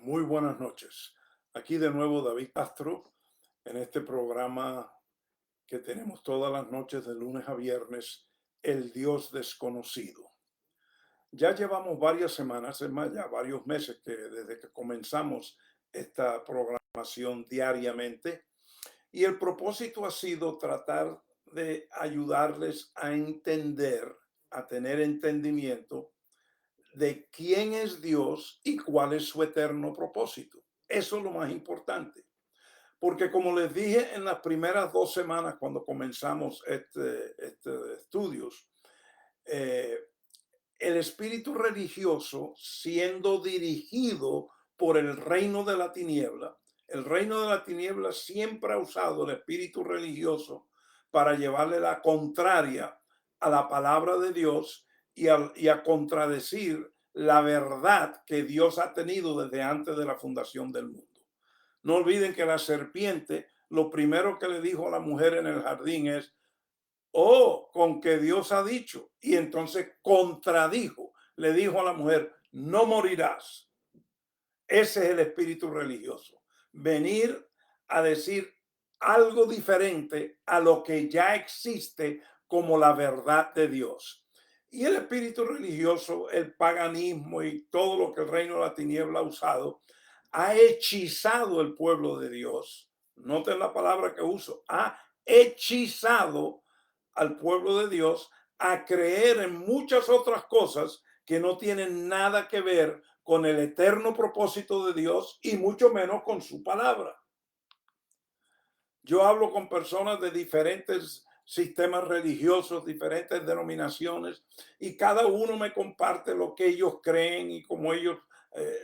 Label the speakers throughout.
Speaker 1: Muy buenas noches. Aquí de nuevo David Castro en este programa que tenemos todas las noches de lunes a viernes, El Dios Desconocido. Ya llevamos varias semanas, es más, ya varios meses que desde que comenzamos esta programación diariamente y el propósito ha sido tratar de ayudarles a entender, a tener entendimiento de quién es Dios y cuál es su eterno propósito. Eso es lo más importante. Porque como les dije en las primeras 2 semanas cuando comenzamos este estudios, eh, el espíritu religioso siendo dirigido por el reino de la tiniebla, el reino de la tiniebla siempre ha usado el espíritu religioso para llevarle la contraria a la palabra de Dios y a contradecir la verdad que Dios ha tenido desde antes de la fundación del mundo. No olviden que la serpiente, lo primero que le dijo a la mujer en el jardín es, oh, con que Dios ha dicho. Y entonces contradijo, le dijo a la mujer, no morirás. Ese es el espíritu religioso. Venir a decir algo diferente a lo que ya existe como la verdad de Dios. Y el espíritu religioso, el paganismo y todo lo que el reino de la tiniebla ha usado, ha hechizado el pueblo de Dios. Noten la palabra que uso, ha hechizado al pueblo de Dios a creer en muchas otras cosas que no tienen nada que ver con el eterno propósito de Dios y mucho menos con su palabra. Yo hablo con personas de diferentes sistemas religiosos, diferentes denominaciones, y cada uno me comparte lo que ellos creen y cómo ellos eh,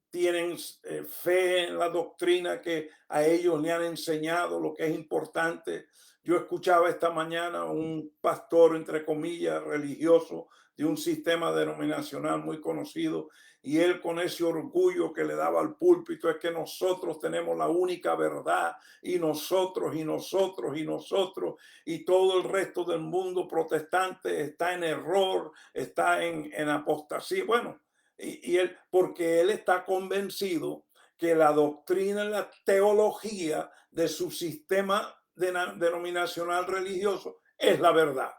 Speaker 1: tienen fe en la doctrina que a ellos le han enseñado, lo que es importante. Yo escuchaba esta mañana un pastor, entre comillas, religioso de un sistema denominacional muy conocido, y él con ese orgullo que le daba al púlpito es que nosotros tenemos la única verdad y nosotros y nosotros y nosotros y todo el resto del mundo protestante está en error, está en apostasía. Bueno, y él, porque él está convencido que la doctrina y la teología de su sistema denominacional religioso es la verdad.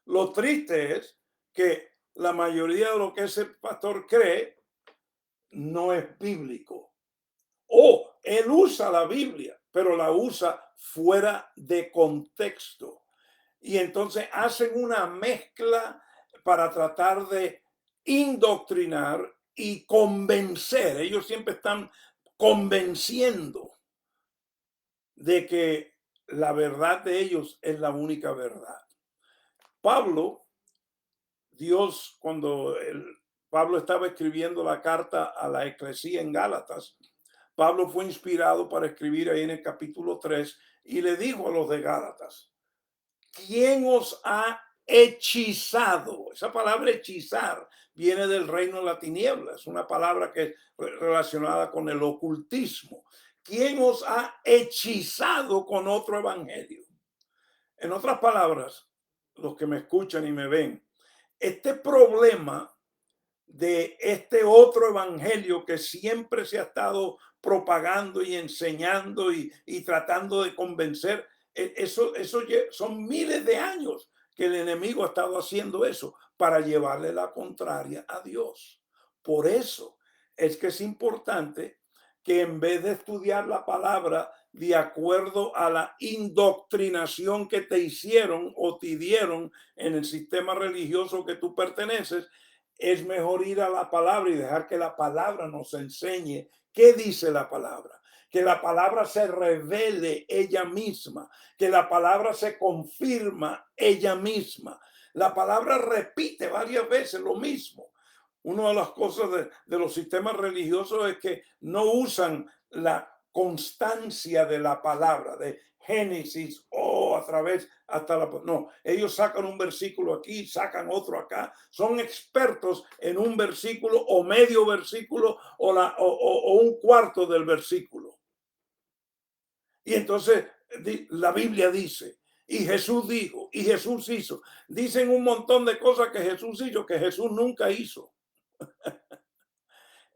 Speaker 1: Lo triste es que la mayoría de lo que ese pastor cree no es bíblico. O él usa la Biblia, pero la usa fuera de contexto. Y entonces hacen una mezcla para tratar de indoctrinar y convencer. Ellos siempre están convenciendo de que la verdad de ellos es la única verdad. Pablo, Dios, Pablo estaba escribiendo la carta a la eclesía en Gálatas, Pablo fue inspirado para escribir ahí en el capítulo 3 y le dijo a los de Gálatas, ¿quién os ha hechizado? Esa palabra hechizar viene del reino de la tiniebla, es una palabra que es relacionada con el ocultismo. ¿Quién os ha hechizado con otro evangelio? En otras palabras, los que me escuchan y me ven, este problema de este otro evangelio que siempre se ha estado propagando y enseñando y tratando de convencer. Eso son miles de años que el enemigo ha estado haciendo eso para llevarle la contraria a Dios. Por eso es que es importante que en vez de estudiar la palabra de acuerdo a la indoctrinación que te hicieron o te dieron en el sistema religioso que tú perteneces, es mejor ir a la palabra y dejar que la palabra nos enseñe qué dice la palabra, que la palabra se revele ella misma, que la palabra se confirma ella misma. La palabra repite varias veces lo mismo. Una de las cosas de los sistemas religiosos es que no usan la constancia de la palabra, de Génesis o a través hasta la... No, ellos sacan un versículo aquí, sacan otro acá. Son expertos en un versículo o medio versículo o un cuarto del versículo. Y entonces la Biblia dice, y Jesús dijo, y Jesús hizo. Dicen un montón de cosas que Jesús hizo, que Jesús nunca hizo.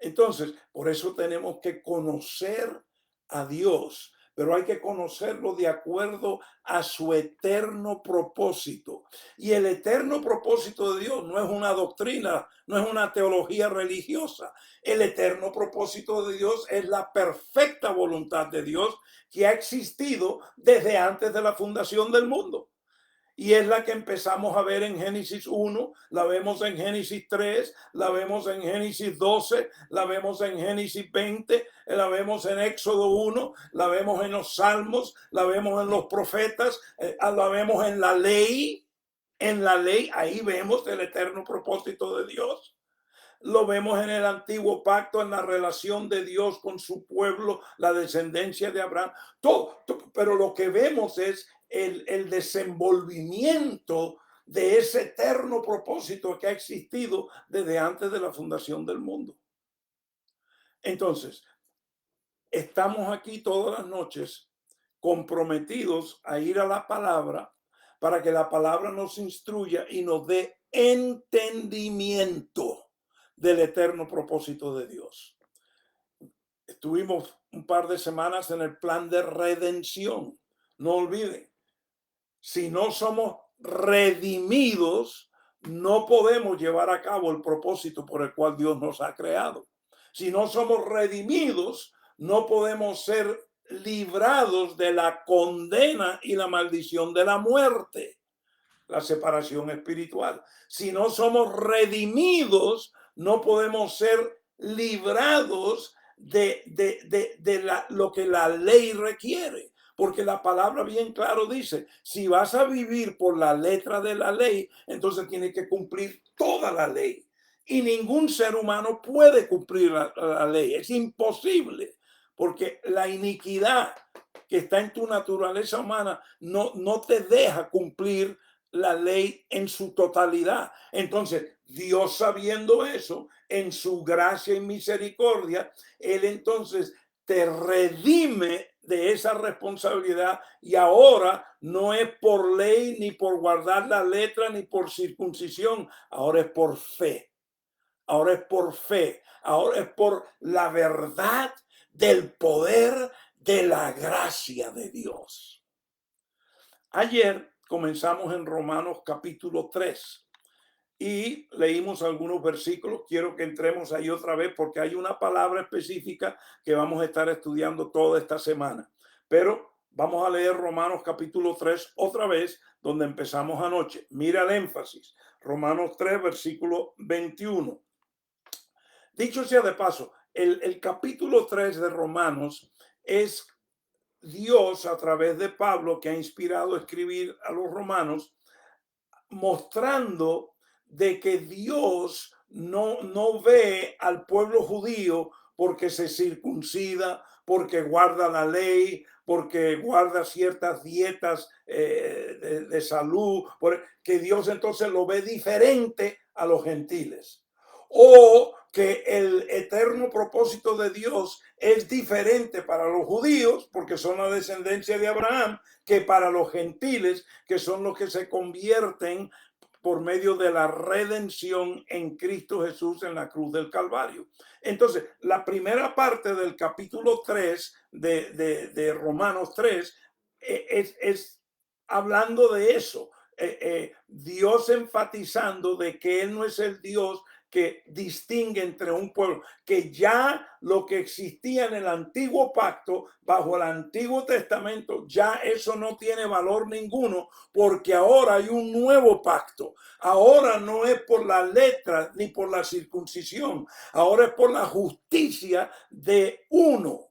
Speaker 1: Entonces, por eso tenemos que conocer a Dios, pero hay que conocerlo de acuerdo a su eterno propósito. Y el eterno propósito de Dios no es una doctrina, no es una teología religiosa. El eterno propósito de Dios es la perfecta voluntad de Dios que ha existido desde antes de la fundación del mundo. Y es la que empezamos a ver en Génesis 1, la vemos en Génesis 3, la vemos en Génesis 12, la vemos en Génesis 20, la vemos en Éxodo 1, la vemos en los Salmos, la vemos en los profetas, la vemos en la ley. En la ley, ahí vemos el eterno propósito de Dios. Lo vemos en el antiguo pacto, en la relación de Dios con su pueblo, la descendencia de Abraham, todo, pero lo que vemos es el desenvolvimiento de ese eterno propósito que ha existido desde antes de la fundación del mundo. Entonces, estamos aquí todas las noches comprometidos a ir a la palabra para que la palabra nos instruya y nos dé entendimiento del eterno propósito de Dios. Estuvimos un par de semanas en el plan de redención. No olviden, si no somos redimidos, no podemos llevar a cabo el propósito por el cual Dios nos ha creado. Si no somos redimidos, no podemos ser librados de la condena y la maldición de la muerte, la separación espiritual. Si no somos redimidos, no podemos ser librados de lo que la ley requiere. Porque la palabra bien claro dice, si vas a vivir por la letra de la ley, entonces tienes que cumplir toda la ley. Y ningún ser humano puede cumplir la ley. Es imposible. Porque la iniquidad que está en tu naturaleza humana no te deja cumplir la ley en su totalidad. Entonces, Dios, sabiendo eso, en su gracia y misericordia, Él entonces te redime de esa responsabilidad, y ahora no es por ley ni por guardar la letra ni por circuncisión, ahora es por fe. Ahora es por fe, ahora es por la verdad del poder de la gracia de Dios. Ayer comenzamos en Romanos capítulo 3 y leímos algunos versículos. Quiero que entremos ahí otra vez porque hay una palabra específica que vamos a estar estudiando toda esta semana. Pero vamos a leer Romanos capítulo 3 otra vez, donde empezamos anoche. Mira el énfasis. Romanos 3, versículo 21. Dicho sea de paso, el capítulo 3 de Romanos es Dios, a través de Pablo, que ha inspirado a escribir a los romanos, mostrando de que Dios no ve al pueblo judío porque se circuncida, porque guarda la ley, porque guarda ciertas dietas de salud, que Dios entonces lo ve diferente a los gentiles. O que el eterno propósito de Dios es diferente para los judíos, porque son la descendencia de Abraham, que para los gentiles, que son los que se convierten por medio de la redención en Cristo Jesús en la cruz del Calvario. Entonces, la primera parte del capítulo 3 de Romanos 3 es hablando de eso. Dios enfatizando de que Él no es el Dios que distingue entre un pueblo, que ya lo que existía en el antiguo pacto, bajo el Antiguo Testamento, ya eso no tiene valor ninguno, porque ahora hay un nuevo pacto. Ahora no es por la letra ni por la circuncisión, ahora es por la justicia de uno,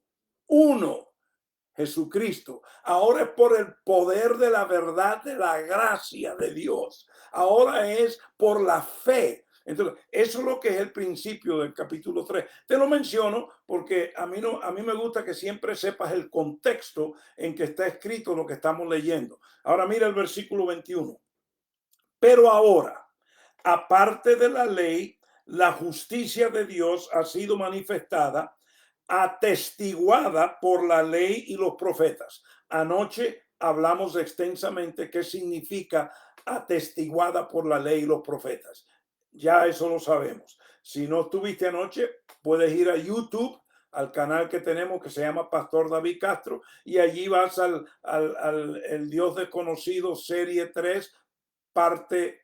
Speaker 1: Jesucristo. Ahora es por el poder de la verdad, de la gracia de Dios. Ahora es por la fe. Entonces, eso es lo que es el principio del capítulo 3. Te lo menciono porque a mí me gusta que siempre sepas el contexto en que está escrito lo que estamos leyendo. Ahora mira el versículo 21. Pero ahora, aparte de la ley, la justicia de Dios ha sido manifestada, atestiguada por la ley y los profetas. Anoche hablamos extensamente qué significa atestiguada por la ley y los profetas. Ya eso lo sabemos. Si no estuviste anoche, puedes ir a YouTube, al canal que tenemos que se llama Pastor David Castro, y allí vas al El Dios Desconocido, serie 3, parte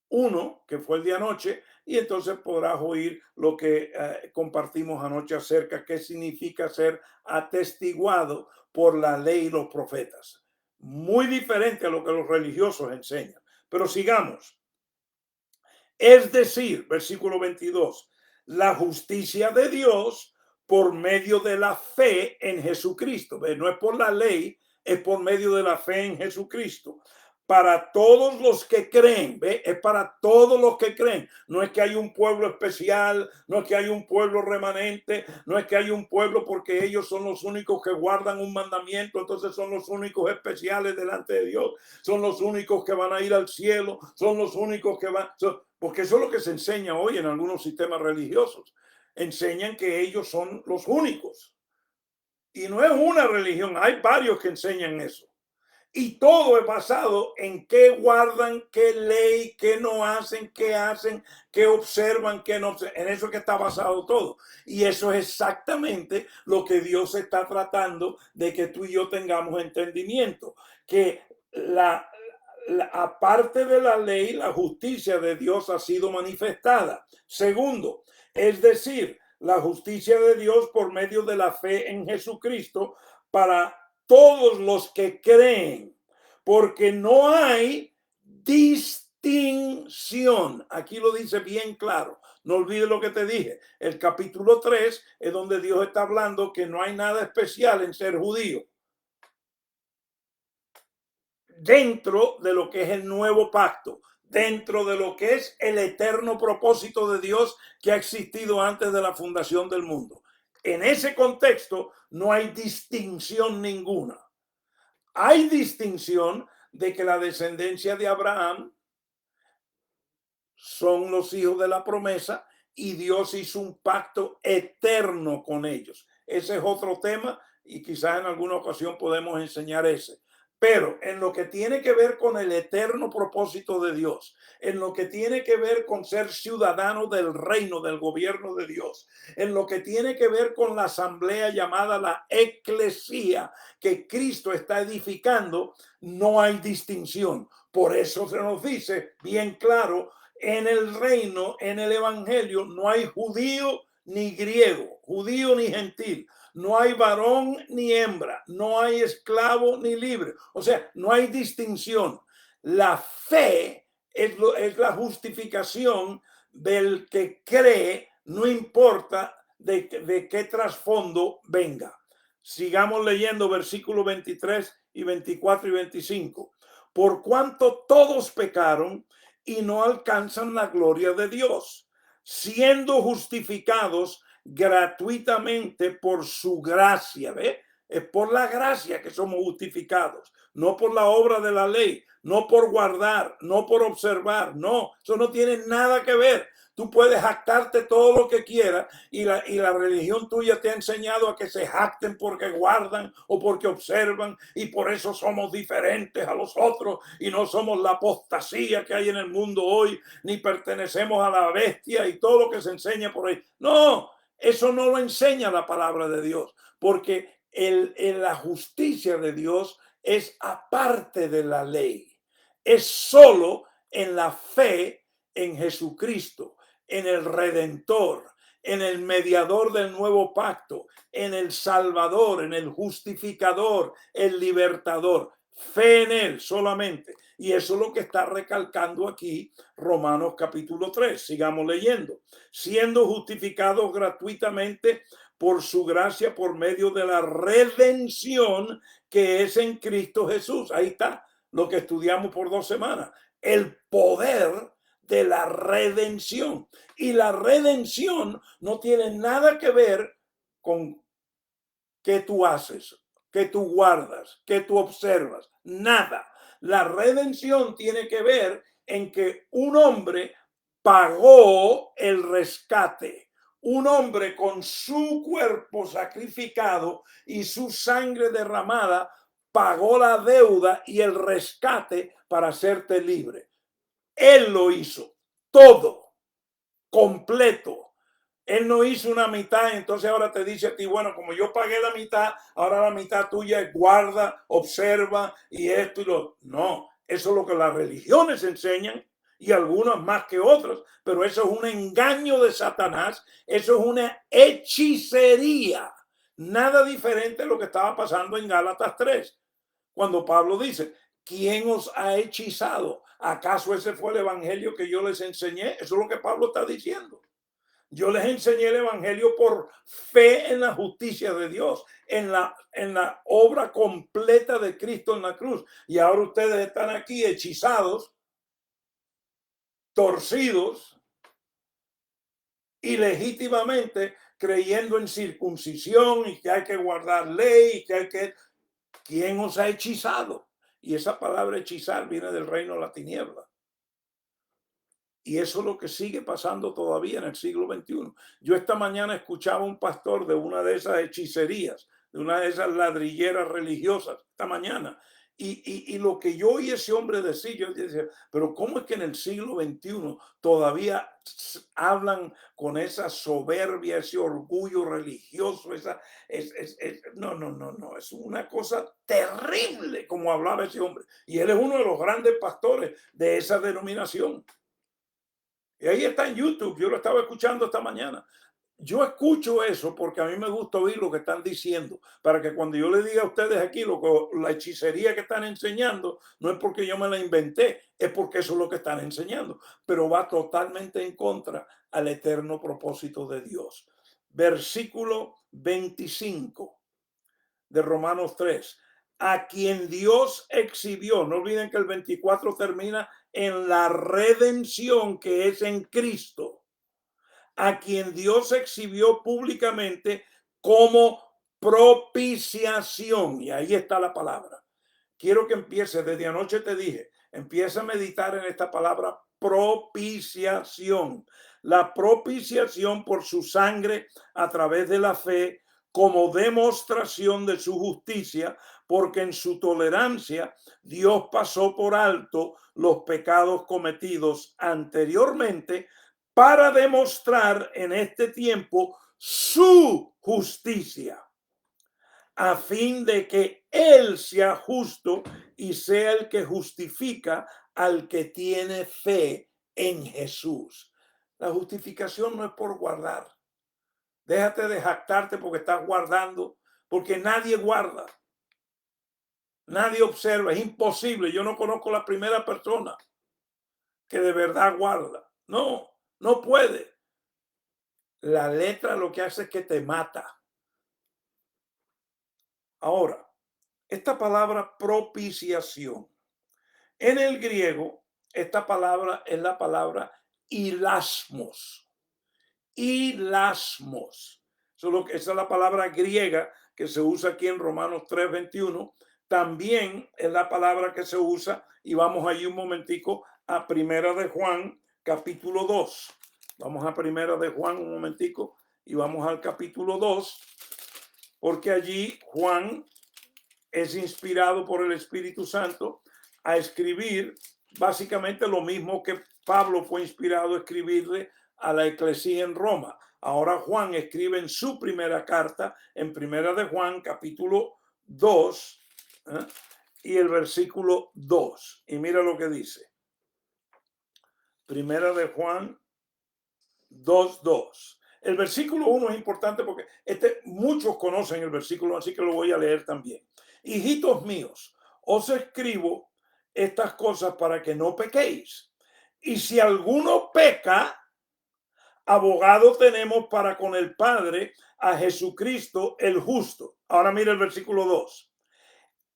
Speaker 1: 1, que fue el de anoche, y entonces podrás oír lo que compartimos anoche acerca qué significa ser atestiguado por la ley y los profetas. Muy diferente a lo que los religiosos enseñan. Pero sigamos. Es decir, versículo 22, la justicia de Dios por medio de la fe en Jesucristo. No es por la ley, es por medio de la fe en Jesucristo. Para todos los que creen, ¿ve? Es para todos los que creen. No es que hay un pueblo especial, no es que hay un pueblo remanente, no es que hay un pueblo porque ellos son los únicos que guardan un mandamiento, entonces son los únicos especiales delante de Dios, son los únicos que van a ir al cielo, son los únicos que van, porque eso es lo que se enseña hoy en algunos sistemas religiosos. Enseñan que ellos son los únicos. Y no es una religión, hay varios que enseñan eso. Y todo es basado en qué guardan, qué ley, qué no hacen, qué observan, qué no observan. En eso es que está basado todo. Y eso es exactamente lo que Dios está tratando de que tú y yo tengamos entendimiento. Que aparte de la ley, la justicia de Dios ha sido manifestada. Segundo, es decir, la justicia de Dios por medio de la fe en Jesucristo para todos los que creen, porque no hay distinción. Aquí lo dice bien claro. No olvides lo que te dije. El capítulo 3 es donde Dios está hablando que no hay nada especial en ser judío dentro de lo que es el nuevo pacto, dentro de lo que es el eterno propósito de Dios que ha existido antes de la fundación del mundo. En ese contexto no hay distinción ninguna. Hay distinción de que la descendencia de Abraham son los hijos de la promesa y Dios hizo un pacto eterno con ellos. Ese es otro tema y quizás en alguna ocasión podemos enseñar ese. Pero en lo que tiene que ver con el eterno propósito de Dios, en lo que tiene que ver con ser ciudadano del reino, del gobierno de Dios, en lo que tiene que ver con la asamblea llamada la eclesía que Cristo está edificando, no hay distinción. Por eso se nos dice bien claro, en el reino, en el evangelio, no hay judío ni griego, judío ni gentil. No hay varón ni hembra, no hay esclavo ni libre. O sea, no hay distinción. La fe es la justificación del que cree, no importa de qué trasfondo venga. Sigamos leyendo versículos 23 y 24 y 25. Por cuanto todos pecaron y no alcanzan la gloria de Dios, siendo justificados gratuitamente por su gracia. ¿Ve? Es por la gracia que somos justificados, no por la obra de la ley, no por guardar, no por observar, no, eso no tiene nada que ver. Tú puedes jactarte todo lo que quieras y la religión tuya te ha enseñado a que se jacten porque guardan o porque observan y por eso somos diferentes a los otros y no somos la apostasía que hay en el mundo hoy, ni pertenecemos a la bestia y todo lo que se enseña por ahí. No, eso no lo enseña la palabra de Dios, porque la justicia de Dios es aparte de la ley. Es solo en la fe en Jesucristo, en el Redentor, en el mediador del nuevo pacto, en el Salvador, en el justificador, el libertador. Fe en él solamente. Y eso es lo que está recalcando aquí Romanos capítulo 3. Sigamos leyendo. Siendo justificados gratuitamente por su gracia, por medio de la redención que es en Cristo Jesús. Ahí está lo que estudiamos por 2 semanas. El poder de la redención. Y la redención no tiene nada que ver con qué tú haces, qué tú guardas, qué tú observas. Nada. La redención tiene que ver en que un hombre pagó el rescate. Un hombre con su cuerpo sacrificado y su sangre derramada pagó la deuda y el rescate para hacerte libre. Él lo hizo todo. completo. Él no hizo una mitad, entonces ahora te dice a ti, bueno, como yo pagué la mitad, ahora la mitad tuya es guarda, observa y esto y lo. No, eso es lo que las religiones enseñan y algunas más que otras, pero eso es un engaño de Satanás, eso es una hechicería. Nada diferente a lo que estaba pasando en Gálatas 3, cuando Pablo dice, ¿quién os ha hechizado? ¿Acaso ese fue el evangelio que yo les enseñé? Eso es lo que Pablo está diciendo. Yo les enseñé el evangelio por fe en la justicia de Dios, en la obra completa de Cristo en la cruz. Y ahora ustedes están aquí hechizados, torcidos y legítimamente creyendo en circuncisión y que hay que guardar ley y que hay que... ¿Quién os ha hechizado? Y esa palabra hechizar viene del reino de la tiniebla. Y eso es lo que sigue pasando todavía en el siglo XXI. Yo esta mañana escuchaba un pastor de una de esas hechicerías, de una de esas ladrilleras religiosas, esta mañana. Y lo que yo oí ese hombre decir, yo decía, pero ¿cómo es que en el siglo XXI todavía hablan con esa soberbia, ese orgullo religioso? No, es una cosa terrible como hablaba ese hombre. Y él es uno de los grandes pastores de esa denominación. Y ahí está en YouTube, yo lo estaba escuchando esta mañana. Yo escucho eso porque a mí me gusta oír lo que están diciendo, para que cuando yo le diga a ustedes aquí la hechicería que están enseñando, no es porque yo me la inventé, es porque eso es lo que están enseñando, pero va totalmente en contra al eterno propósito de Dios. Versículo 25 de Romanos 3. A quien Dios exhibió, no olviden que el 24 termina en la redención que es en Cristo, a quien Dios exhibió públicamente como propiciación. Y ahí está la palabra. Quiero que empieces, desde anoche te dije, empieza a meditar en esta palabra propiciación. La propiciación por su sangre a través de la fe como demostración de su justicia, porque en su tolerancia Dios pasó por alto los pecados cometidos anteriormente para demostrar en este tiempo su justicia, a fin de que Él sea justo y sea el que justifica al que tiene fe en Jesús. La justificación no es por guardar. Déjate de jactarte porque estás guardando, porque nadie guarda. Nadie observa, es imposible. Yo no conozco la primera persona que de verdad guarda. No, no puede. La letra lo que hace es que te mata. Ahora, esta palabra propiciación, en el griego, esta palabra es la palabra hilasmos. Hilasmos. Esa es la palabra griega que se usa aquí en Romanos 3:21. También es la palabra que se usa, y vamos allí un momentico a Primera de Juan, capítulo 2. Vamos a Primera de Juan un momentico y vamos al capítulo 2, porque allí Juan es inspirado por el Espíritu Santo a escribir básicamente lo mismo que Pablo fue inspirado a escribirle a la eclesía en Roma. Ahora Juan escribe en su primera carta, en Primera de Juan, capítulo 2, y el versículo 2. Y mira lo que dice. Primera de Juan 2:2. El versículo 1 es importante porque muchos conocen el versículo, así que lo voy a leer también. Hijitos míos, os escribo estas cosas para que no pequéis. Y si alguno peca, abogado tenemos para con el Padre a Jesucristo el justo. Ahora mira el versículo 2.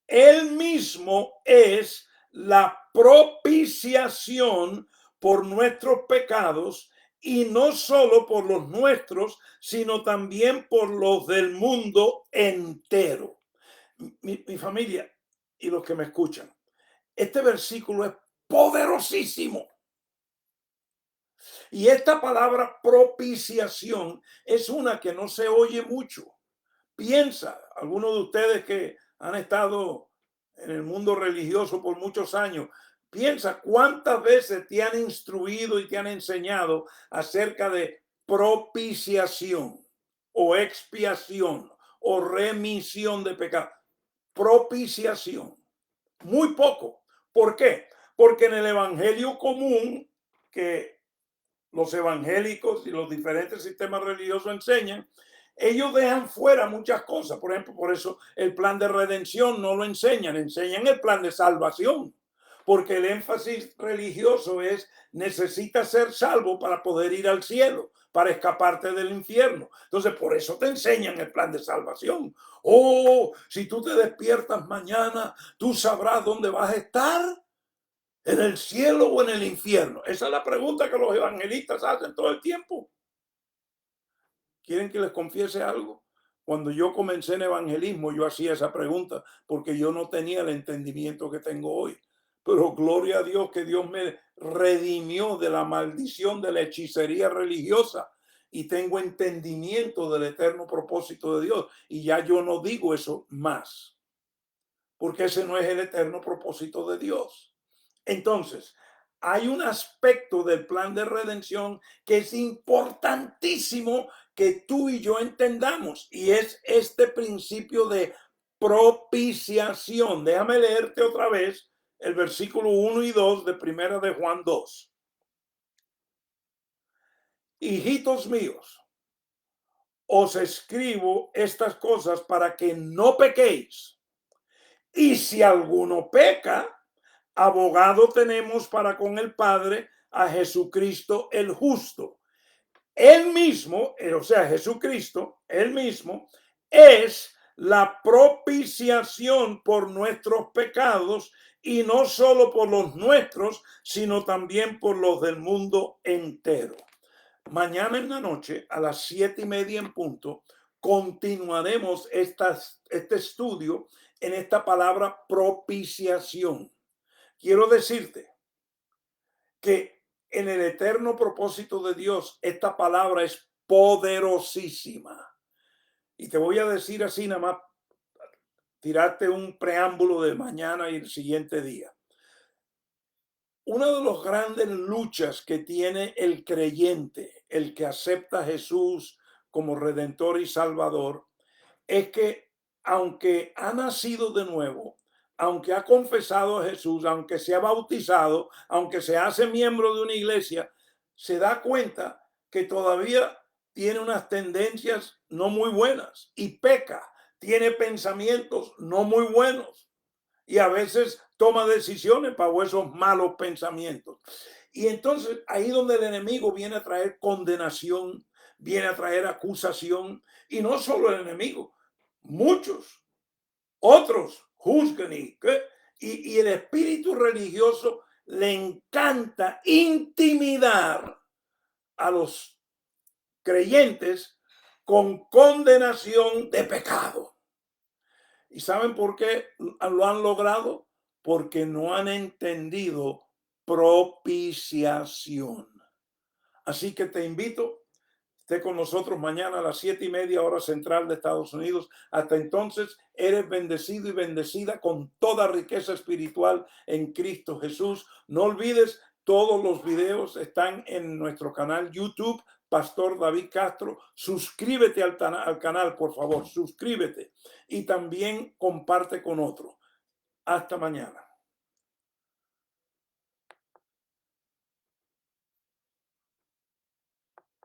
Speaker 1: Él mismo es la propiciación por nuestros pecados, y no solo por los nuestros, sino también por los del mundo entero. Mi familia y los que me escuchan, este versículo es poderosísimo. Y esta palabra propiciación es una que no se oye mucho. Piensa, algunos de ustedes que han estado en el mundo religioso por muchos años, Piensa cuántas veces te han instruido y te han enseñado acerca de propiciación o expiación o remisión de pecado. Propiciación. Muy poco. ¿Por qué? Porque en el evangelio común que los evangélicos y los diferentes sistemas religiosos enseñan, ellos dejan fuera muchas cosas. Por ejemplo, por eso el plan de redención no lo enseñan, enseñan el plan de salvación. Porque el énfasis religioso es necesitas ser salvo para poder ir al cielo, para escaparte del infierno. Entonces, por eso te enseñan el plan de salvación. Oh, si tú te despiertas mañana, tú sabrás dónde vas a estar. ¿En el cielo o en el infierno? Esa es la pregunta que los evangelistas hacen todo el tiempo. ¿Quieren que les confiese algo? Cuando yo comencé en evangelismo, yo hacía esa pregunta porque yo no tenía el entendimiento que tengo hoy. Pero gloria a Dios que Dios me redimió de la maldición de la hechicería religiosa y tengo entendimiento del eterno propósito de Dios. Y ya yo no digo eso más, porque ese no es el eterno propósito de Dios. Entonces, hay un aspecto del plan de redención que es importantísimo que tú y yo entendamos y es este principio de propiciación. Déjame leerte otra vez el versículo 1 y 2 de Primera de Juan 2. Hijitos míos, os escribo estas cosas para que no pequéis. Y si alguno peca, abogado tenemos para con el Padre a Jesucristo el justo. Él mismo, o sea, Jesucristo, él mismo, es la propiciación por nuestros pecados y no solo por los nuestros, sino también por los del mundo entero. Mañana en la noche, a las 7:30 en punto, continuaremos este estudio en esta palabra propiciación. Quiero decirte que en el eterno propósito de Dios, esta palabra es poderosísima. Y te voy a decir así nada más, tirarte un preámbulo de mañana y el siguiente día. Una de las grandes luchas que tiene el creyente, el que acepta a Jesús como Redentor y Salvador, es que aunque ha nacido de nuevo, aunque ha confesado a Jesús, aunque se ha bautizado, aunque se hace miembro de una iglesia, se da cuenta que todavía tiene unas tendencias no muy buenas y peca, tiene pensamientos no muy buenos y a veces toma decisiones bajo esos malos pensamientos. Y entonces ahí donde el enemigo viene a traer condenación, viene a traer acusación, y no solo el enemigo, muchos otros juzgan y el espíritu religioso le encanta intimidar a los creyentes con condenación de pecado. ¿Y saben por qué lo han logrado? Porque no han entendido propiciación. Así que te invito, esté con nosotros mañana a las 7:30 hora central de Estados Unidos. Hasta entonces, eres bendecido y bendecida con toda riqueza espiritual en Cristo Jesús. No olvides, todos los videos están en nuestro canal YouTube, Pastor David Castro. Suscríbete al canal, por favor, suscríbete. Y también comparte con otros. Hasta mañana.